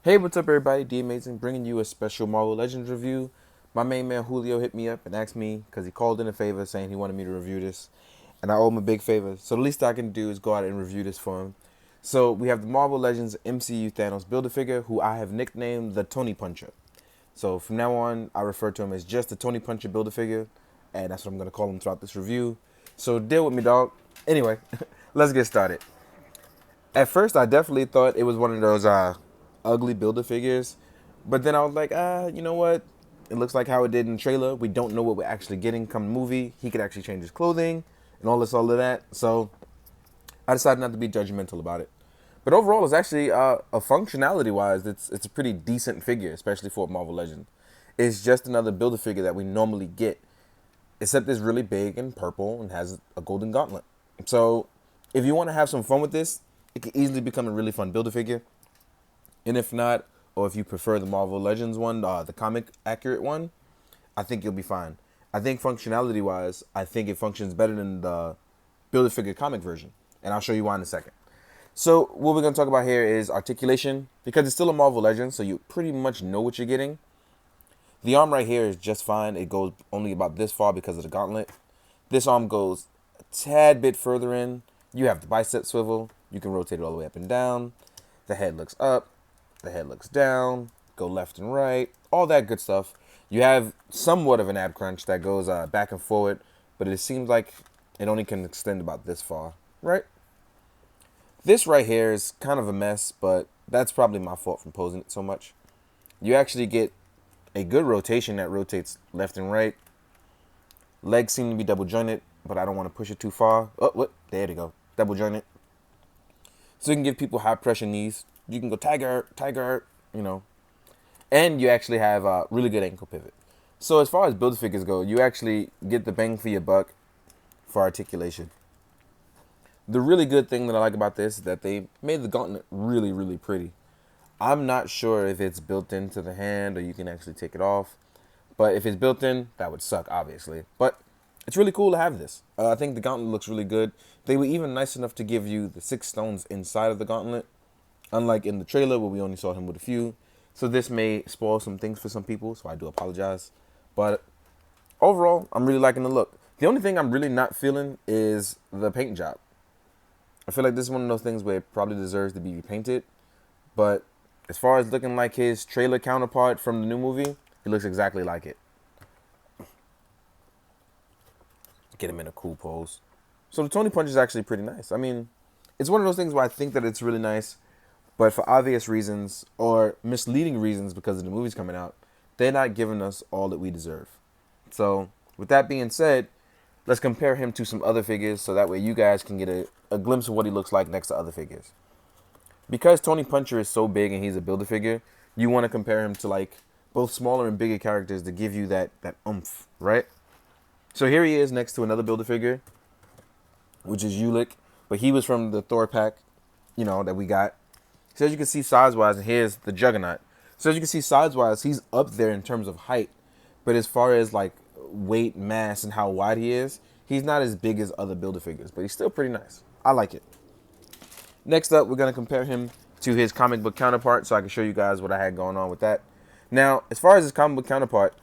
Hey, what's up, everybody? D Amazing bringing you a special Marvel Legends review. My main man Julio hit me up and asked me because he called in a favor saying he wanted me to review this, and I owe him a big favor. So the least I can do is go out and review this for him. So we have the Marvel Legends MCU Thanos Build-A-Figure, who I have nicknamed the Tony Puncher. So from now on, I refer to him as just the Tony Puncher Build-A-Figure, and that's what I'm gonna call him throughout this review. So deal with me, dog. Anyway, let's get started. At first, I definitely thought it was one of those ugly Build-A-Figures, but then I was like, you know what? It looks like how it did in the trailer. We don't know what we're actually getting come the movie. He could actually change his clothing and all of that. So I decided not to be judgmental about it. But overall, it's actually a functionality-wise, it's a pretty decent figure, especially for Marvel Legends. It's just another Build-A-Figure that we normally get, except it's really big and purple and has a golden gauntlet. So if you want to have some fun with this, it can easily become a really fun Build-A-Figure. And if not, or if you prefer the Marvel Legends one, the comic accurate one, I think you'll be fine. I think functionality wise, I think it functions better than the Build-A-Figure comic version. And I'll show you why in a second. So what we're going to talk about here is articulation, because it's still a Marvel Legends, so you pretty much know what you're getting. The arm right here is just fine. It goes only about this far because of the gauntlet. This arm goes a tad bit further in. You have the bicep swivel. You can rotate it all the way up and down. The head looks up. The head looks down. Go left and right. All that good stuff. You have somewhat of an ab crunch that goes back and forward, but it seems like it only can extend about this far, right? This right here is kind of a mess, but that's probably my fault from posing it so much. You actually get a good rotation that rotates left and right. Legs seem to be double jointed, but I don't want to push it too far. Oh, what? There you go. Double jointed. So you can give people high pressure knees. You can go tiger, you know. And you actually have a really good ankle pivot. So as far as Build-A-Figures go, you actually get the bang for your buck for articulation. The really good thing that I like about this is that they made the gauntlet really, really pretty. I'm not sure if it's built into the hand or you can actually take it off. But if it's built in, that would suck, obviously. But it's really cool to have this. I think the gauntlet looks really good. They were even nice enough to give you the 6 stones inside of the gauntlet, unlike in the trailer where we only saw him with a few. So this may spoil some things for some people, so I do apologize. But overall, I'm really liking the look. The only thing I'm really not feeling is the paint job. I feel like this is one of those things where it probably deserves to be repainted. But as far as looking like his trailer counterpart from the new movie, he looks exactly like it. Get him in a cool pose. So the Tony Punch is actually pretty nice. I mean, it's one of those things where I think that it's really nice, but for obvious reasons or misleading reasons because of the movies coming out, they're not giving us all that we deserve. So with that being said, let's compare him to some other figures so that way you guys can get a glimpse of what he looks like next to other figures. Because Tony Puncher is so big and he's a Build-A-Figure, you want to compare him to like both smaller and bigger characters to give you that oomph, right? So here he is next to another Build-A-Figure, which is Ulick, but he was from the Thor pack, that we got. So as you can see size-wise, and here's the Juggernaut. So as you can see size-wise, he's up there in terms of height, but as far as like weight, mass, and how wide he is, he's not as big as other Build-A-Figures, but he's still pretty nice. I like it. Next up, we're going to compare him to his comic book counterpart so I can show you guys what I had going on with that. Now, as far as his comic book counterpart,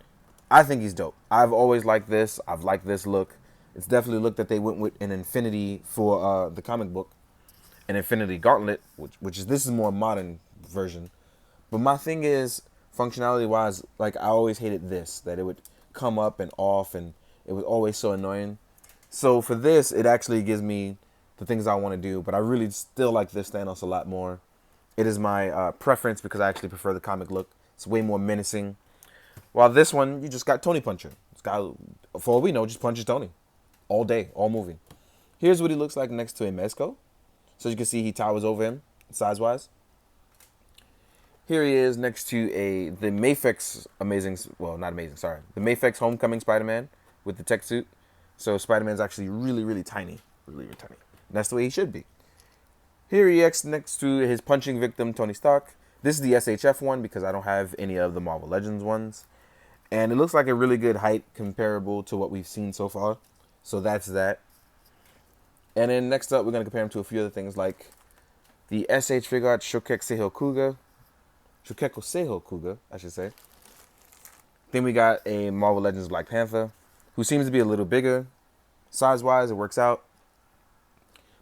I think he's dope. I've always liked this. I've liked this look. It's definitely a look that they went with an Infinity for the comic book. An Infinity Gauntlet, which is, this is more modern version. But my thing is, functionality-wise, like I always hated this, that it would come up and off and it was always so annoying. So for this, it actually gives me the things I want to do, but I really still like this Thanos a lot more. It is my preference because I actually prefer the comic look. It's way more menacing. While this one, you just got Tony Puncher. This guy, for all we know, just punches Tony. All day, all movie. Here's what he looks like next to a Mezco. So you can see he towers over him, size-wise. Here he is next to the Mafex the Mafex Homecoming Spider-Man with the tech suit. So Spider-Man's actually really, really tiny. Really, really tiny. And that's the way he should be. Here he is next to his punching victim, Tony Stark. This is the SHF one because I don't have any of the Marvel Legends ones. And it looks like a really good height comparable to what we've seen so far. So that's that. And then next up, we're going to compare him to a few other things like the SH Figure Art Shokek Seiho Kuga. Shukeko Seiho Kuga, I should say. Then we got a Marvel Legends Black Panther, who seems to be a little bigger. Size-wise, it works out.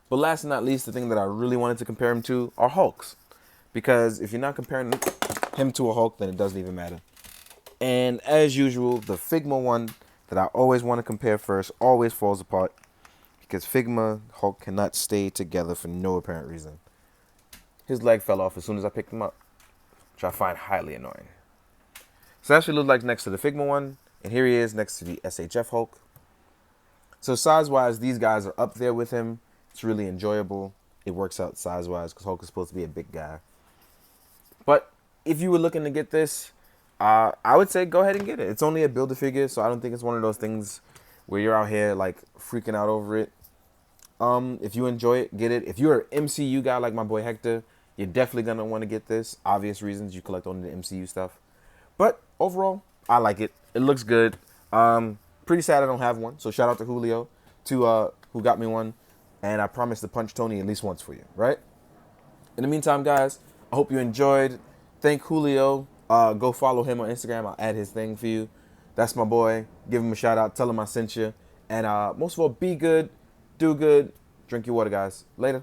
But last but not least, the thing that I really wanted to compare him to are Hulks. Because if you're not comparing him to a Hulk, then it doesn't even matter. And as usual, the Figma one that I always want to compare first always falls apart. Because Figma, Hulk cannot stay together for no apparent reason. His leg fell off as soon as I picked him up, which I find highly annoying. So that's what he looked like next to the Figma one. And here he is next to the SHF Hulk. So size-wise, these guys are up there with him. It's really enjoyable. It works out size-wise because Hulk is supposed to be a big guy. But if you were looking to get this, I would say go ahead and get it. It's only a Build-A-Figure, so I don't think it's one of those things where you're out here like freaking out over it. If you enjoy it, get it. If you're an MCU guy like my boy Hector, you're definitely going to want to get this. Obvious reasons, you collect only the MCU stuff. But overall, I like it. It looks good. Pretty sad I don't have one. So shout out to Julio who got me one. And I promise to punch Tony at least once for you, right? In the meantime, guys, I hope you enjoyed. Thank Julio. Go follow him on Instagram. I'll add his thing for you. That's my boy. Give him a shout out. Tell him I sent you. And most of all, be good. Do good. Drink your water, guys. Later.